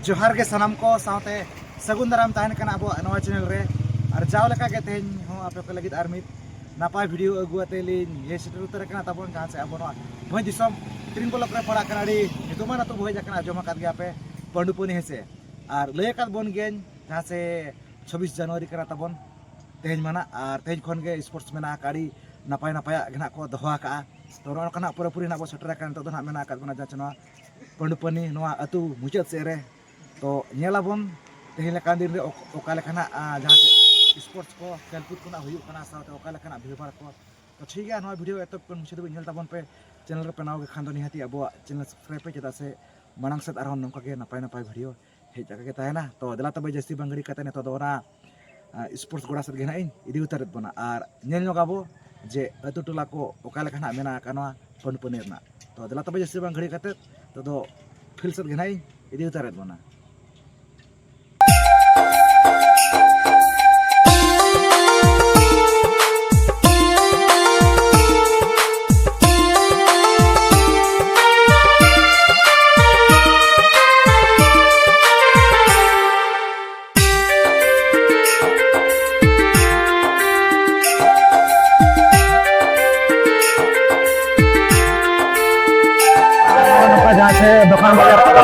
जोहार के सनम को साथे सगुन दाराम तहन कना अब नवा चैनल रे और जाव लेका के तेहन हो आपे को लगित आर मित नापाय वीडियो अगुआते लिन ये सेटर उतर कना तबन जहां से अब भई दिसम तीन ब्लॉक रे पड़ा कना डी नितुमा तो भई जकना जमा कात गया पे पंडुपनी हेसे और लय कात बन गेन जहां से 26 जनवरी कना तबन तेहन माना और तेहन खन के स्पोर्ट्स मेना काड़ी नापाय नापाय गना को दोहा का तो रो कना पूरी ना बो सेटर कना तो ना मेना कात बना जाचना पंडुपनी नवा अतु मुचाद से रे तो नेलाबन तेहन लेकान दिन रे ओका लेखाना जहां से स्पोर्ट्स को खेलकूद को हुई साथ ओका लेखाना भीड़ को तो ठीक है वीडियो एत मुझे भी तबन पे चैनल रे पेनाव के खान निहाती अब चैनल सब्सक्राइब पे चेदा से मांग से नौका के नपाय नपाय वीडियो हेज के तहना तो दला तब जास्ती बंगड़ी करते तो स्पोर्ट्स गोड़ा सद गे इदी उतर बना और नोगाबो जे अतु टोला को ओका लेखाना मेना पंडुपनी तो दला तब जास्ती बंगड़ी करते तो फिल सद गे इदी उतर बना दुकान बाजार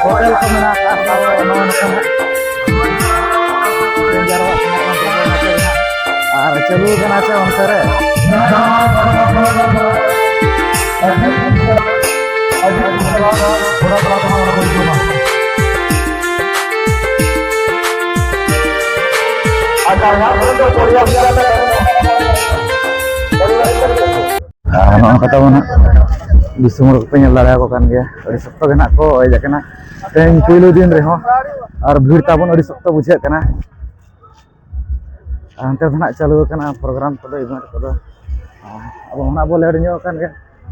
होटल को मेना और चलू बना से उनसे कता बना दिसम पे दाड़ा को सख्त के को हजना तेज पुलू दिन रहो और भीड़ ताबन सख्त बुझे हानते चालू प्रोग्राम को इवेंट को अब बो लेट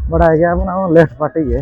बड़ा गया बना लेट पार्टी के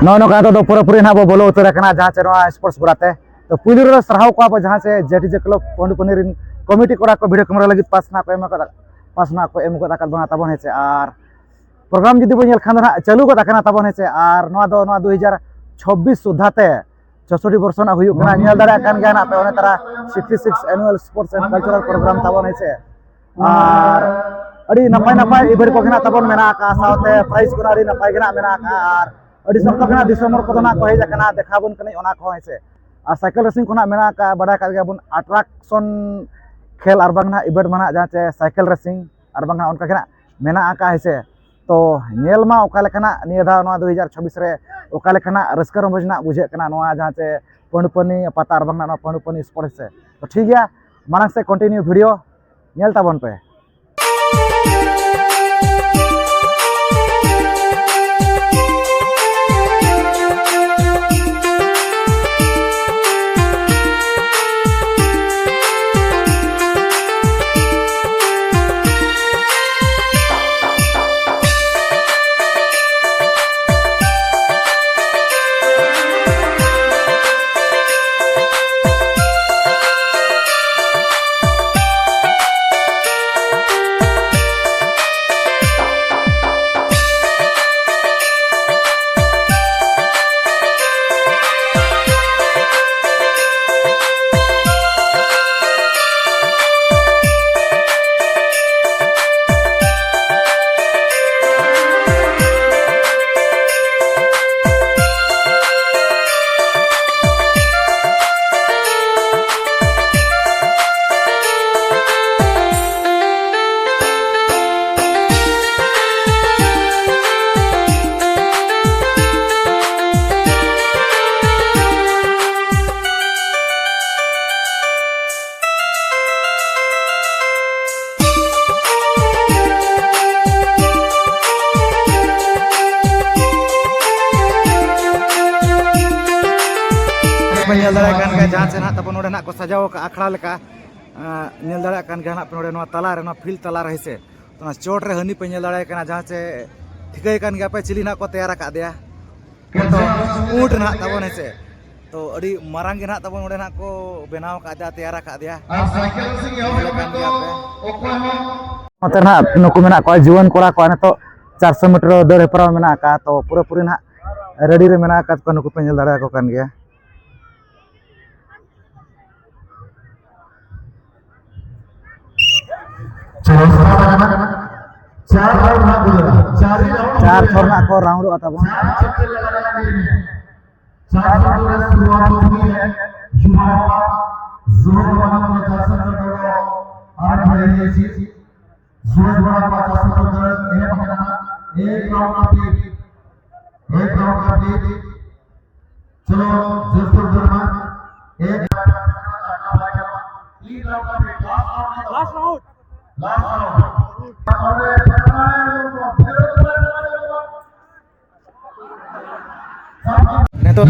नौका तो पूरी ना बोलो उतर जहाँ से स्पोर्ट्स गुड़ाते तो पुलू सराह को जहाँ से जेटीजे क्लब पंडुपनी कमिटी कोड़ा को भिडियो कैमरा लगे पासना को एम बना तबन हेसे और प्रोग्राम जुदी बो खान चालू तबन हेसे और 2026 सुधाते 64 वर्ष दाड़ा पे तारा 66 annual sports and cultural programme तबन हेसे और अड़ी नपाय नपाय इवेंट को तबन मेना साथे प्राइज को अड़ी नपाय गे मेना और अड़ी सख्त दिसंबर को हेज देखा बन हेसे और साइकिल रेसिंग को मेना बड़ा बन अट्रैक्शन खेल और इवेंट में जहाँ से साइकिल रेसिंग और उनका मेना हेसे तो नेलमा ओका लेखाना निया धा 2026 रे ओका लेखाना रस्का रमज बुझे जहाँ से पंडुपनी पता और पंडुपनी स्पोर्ट्स से तो ठीक है मांग से कंटिन्यू वीडियो नेल ताबन पे पे नेल दाड़ा कान गया जहां से ना तब नोडे ना को सजाव का अखड़ा लेका नेल दाड़ा कान गया ना पे नोडे नो तला रे नो फील्ड तला रहे से तो ना चोट रे हनी पे नेल दाड़ा कान जहां से ठिकै कान गया पे चिली ना को तैयार का दिया तो ऊंट ना तब ने से तो अड़ी मारंग ना तब नोडे ना को बनाव का दिया तैयार का दिया नोते ना नुकु मेना को जीवन कोड़ा को तो 400 मीटर दौड़ हेपराव मेना का तो पूरा पूरी ना रेडी रे मेना का को नुकु पे नेल दाड़ा को कान गया चार छोरना को राउंड आता बन चलो जोधपुर दरमा एक लास्ट राउंड तो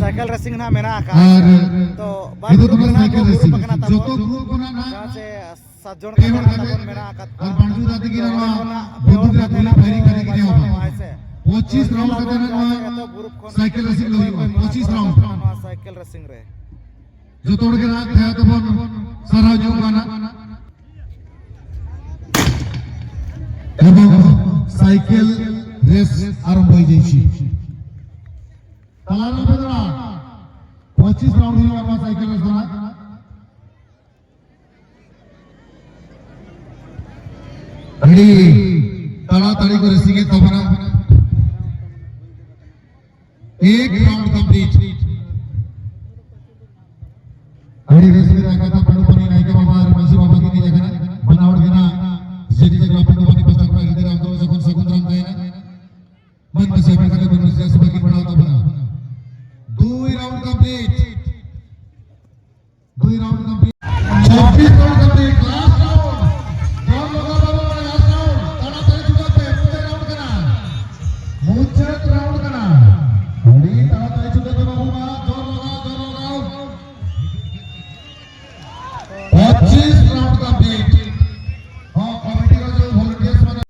साइकिल रेसिंग ना मेना का तो itu teman साइकिल रेसिंग जोतो ग्रुप ना जहां से 7 जन का तबन मेना का और बांडू दादी की ना बहुत रातों फेरी करे की हो 25 राउंड का देना साइकिल रेसिंग लो 25 राउंड साइकिल रेसिंग रे जो तोड़ के ना था तो सारा जो गाना এবং সাইকেল রেস আরম্ভ হয়ে যাইছি তালার বেদনা 25 রাউন্ড হলো আমরা সাইকেল রেস না রেডি তাড়াতাড়ি করে শিখে তোমরা एक राउंड कंप्लीट रेडी रेस में आका था पड़ो पनी नहीं के बाबा मसी बाबा की नहीं जगह बनावट के ना जेडी जगह पे पानी पस्ता कर इधर हम 2 सेकंड रन गए मन में से पर के बन से बाकी बढ़ाओ तो बना 2 round complete 2 round complete 26 round complete last round कौन लगा बाबा लास्ट राउंड ताना ताना जुटा पे पूरे राउंड करना मुझे राउंड करना रेडी ताना ताना जुटा पे बाबू मां जोर लगाओ 25 राउंड कंप्लीट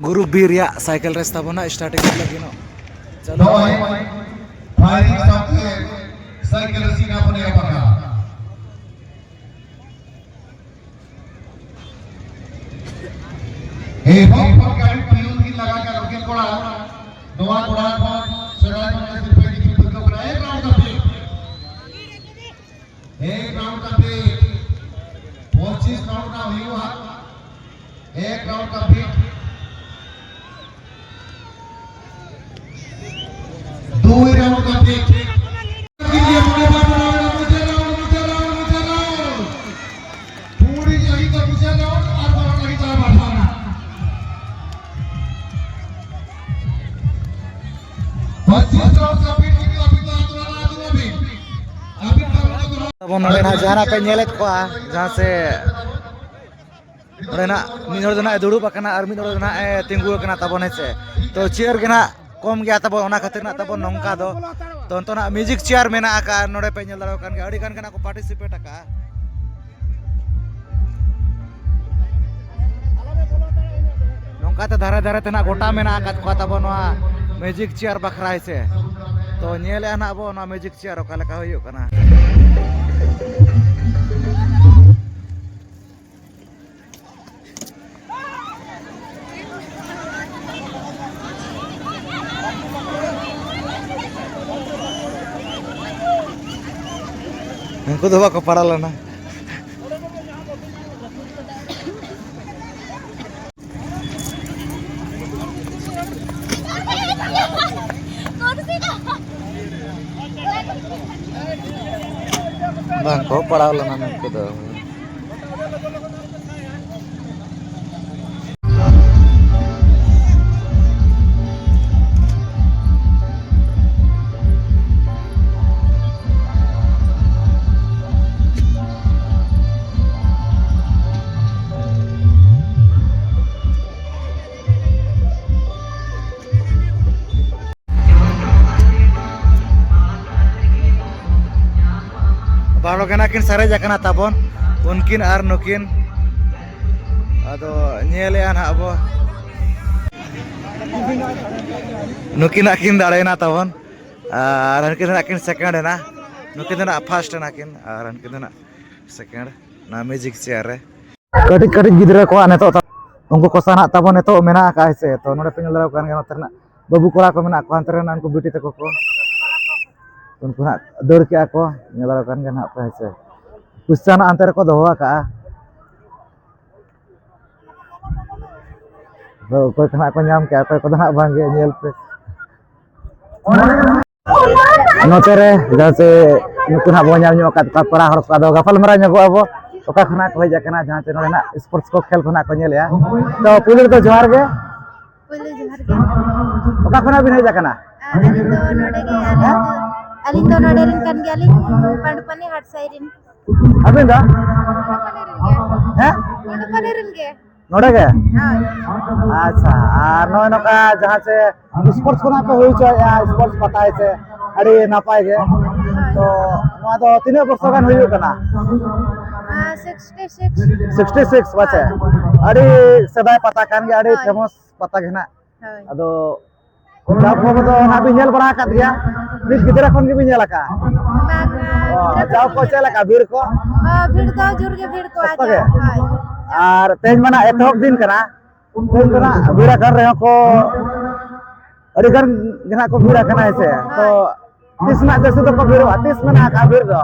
गुरु बीर या साइकिल रेस तबना स्टार्टिंग लगी नो चलो फायरिंग सबके साइकिल रेसिंग अपने अपना ए बहुत गाड़ी पियून की लगा के रोके कोड़ा दोवा कोड़ा पर सराय में सिर पे की खुद को बनाए राउंड कंप्लीट एक राउंड कंप्लीट 25 राउंड का हुआ एक राउंड कंप्लीट 2 राउंड कंप्लीट के लिए मुझे राउंड पूरी जगह का मुझे राउंड और बाहर लगी चला मारना 25 राउंड कंप्लीट की अभी तो तब नोडे ना जहां पे नेलेत को जहां से नोडे ना मिनोर दना दुड़ू बकना और मिनोर दना तिंगु कना तबने से तो चेयर के ना कम गया तब ओना खातिर ना तब नंका दो तो अंतना म्यूजिक चेयर मेना का नोडे पे नेल दाड़ो कान के अड़ी कान कना को पार्टिसिपेट का नंका ते धारे धारे तना गोटा मेना का तब नोआ म्यूजिक चेयर बखरा से तो नेले ना अब नोआ म्यूजिक चेयर का लेका होयो कना उनको दवा को पड़ा लेना bang ko pड़ा लेना उनको दो gena kin sare jakana tabon unkin ar nukin ado nyele an abo nukin akin darena tabon ar unkin akin second na nukin na first na kin ar unkin na second na magic chair re katik katik gidra ko aneto ungku kosan tabon neto mena ka ise to node pinjal kan gana terna babu kora ko mena ko antara nan ko beauty te ko unku nak dor ke ako nyalakan kan apa ise kusana antar ko doha ka koy kena ko nyam ke koy ko na bangge nyel pe notere jase nuku nak bo nyam nyo kat para harus ado gafal maranya ko abo oka khana ko heja kana jahan channel na sports ko khel khana ko nyel ya to puli to johar ge oka khana bin heja kana alin to node rin kan gali pandupani hat sairin abin da ha pandupani rin ge node ge hai अच्छा और नय नका जहां से sports को ना पे होई छ या स्पोर्ट्स पताय से अरे ना पाए गे तो नुआ तो तीन वर्ष गान होई कना 66 बाचे अरे सदाय पता कान गे अरे फेमस पता घेना hai अदो जाब को तो ना भी नेल बड़ा का दिया नित गिदरा खन के भी नेला का जाब को चला का भीड़ को भीड़ तो जोर के भीड़ को सत्ता के? आजा hai और तेज मना एतहक दिन कना तेज कना भीड़ा कर रहे को अरे घर जना को भीड़ा कना ऐसे तो 30 ना जैसे तो को भीड़ 30 मना का भीड़ दो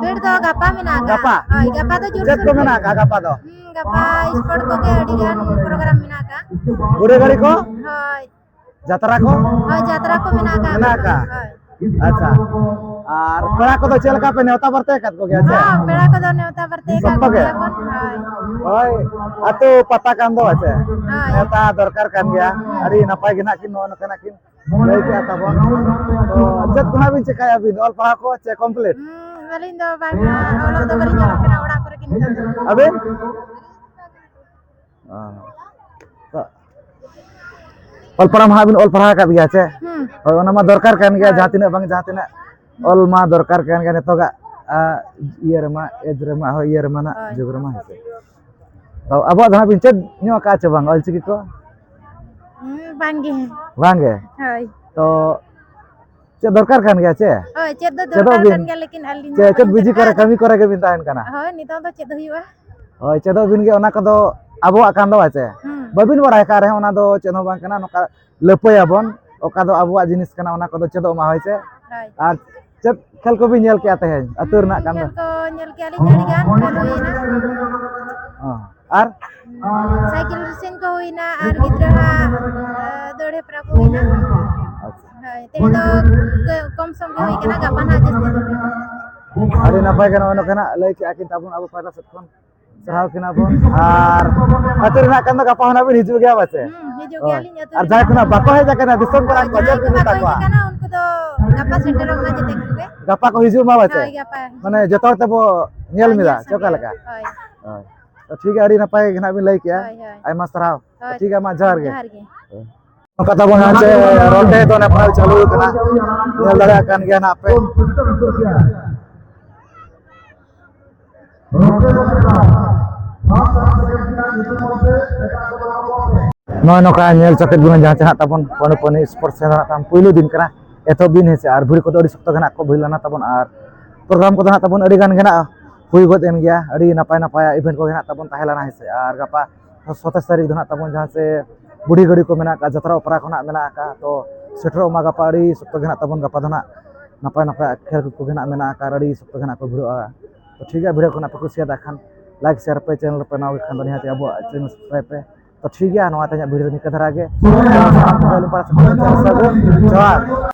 भीड़ तो गप्पा में ना गप्पा? hai गप्पा तो जोर चेक को मना का गपा दो गप्पा स्पोर्ट को के अडिगान प्रोग्राम में ना का बुढ़े घड़ी को hai यात्रा को hai jatra को में ना ना का hai अच्छा और बड़ा को तो चल का पे नेवता बरते कत को गया छे हां पेड़ा को दोने होता बरते का सत्ता के? अपन hai ओय अतो पता कान दो আছে hai नेता दरकार कान गया अरे नपाय गिना किन नो कना किन लई के तबन तो जत कुना बिन चेकाय अबिन ऑल पढ़ा को चे complete alin do banga ola do bari nyala kena ora ko kin अबिन all पढ़ा मा अबिन ऑल पढ़ा का बिया छे और ओना मा दरकार कान गया जहां तिना बांग जहां तिना ऑल मा दरकार कान गया नेतो गा ईयर मा एज रे मा हो ईयर मा ना जुग रे मा हेसे तो अब जहां बिन चेद न्यो का चे बांग ऑल चिकी को bangge बांगे hai तो चे दरकार कान गया चे oh chet do Chet do dorkar bin. kan ge lekin alin चे चेद बिजी करे कमी करे के बिन ताहन कना oh nitong do chet huyuga ओय चे दो बिन गे ओना कदो आबो कान दो आचे बाबिन बड़ाय का रे ओना दो चेनो बांग कना नोका लपय आबन ओका दो आबुआ जिनिस कना ओना कदो चेदो मा होय छे hai और चेद खेल को भी नेल के आते हैं अतुर ना कान दो ko nyel ke alin jadigan ko huina और cycle racing ko huina ar gidra ha dode pra ko huina hai te do kom som ke hui kana gapan ha jeste अरे नपाय कना ओनो कना लय के आकिन ताबुन आबो पाटा सत कोन सहाव किना बोन और अतुर ना कान दो गपा होना भी हिजु गया बसे hiju ke alin atur और जाय कना बाको है जाकना दिसम करा को jangan जब भी ताको kana unku do gapa center ma jete kuge गपा को हिजु मा बसे hai gapa माने जतोर तबो नेल मिला चोका लगा hai तो ठीक है अड़ी नपाय घना भी लई किया hai hai आई मस्त रहा तो ठीक है मा जहर गे har ge कथा बन से रोटे तो नपाय चालू कना नेल दड़ा कान गया ना पे नो नका नेल चकेट गुना जहां चहा तबन पने पने स्पोर्ट्स सेना ताम पहिलो दिन कना एतो दिन हेसे आर भुड़ी को तो अड़ी सप्ताह गना को भइलाना तबन आर प्रोग्राम को ना तबन अड़ी गान गना हुई गोद एन गया अड़ी नपाय नपाय इवेंट को गना तबन ताहेलाना हेसे आर गपा 27 तारीख दना तबन जहां से बुढ़ी गड़ी को मेना का जतरा उपरा को ना मेना का तो सेठरो मा गपा अड़ी सप्ताह गना तबन गपा दना नपाय नपाय खेल को गना मेना का अड़ी सप्ताह गना को भिड़ो तो ठीक है वीडियो को ना पे कुसिया दाखान लाइक शेयर पे चैनल पे नाव खान बनिया ते अब चैनल सब्सक्राइब पे तो ठीक है नवा ते वीडियो निका धरा गे जोहार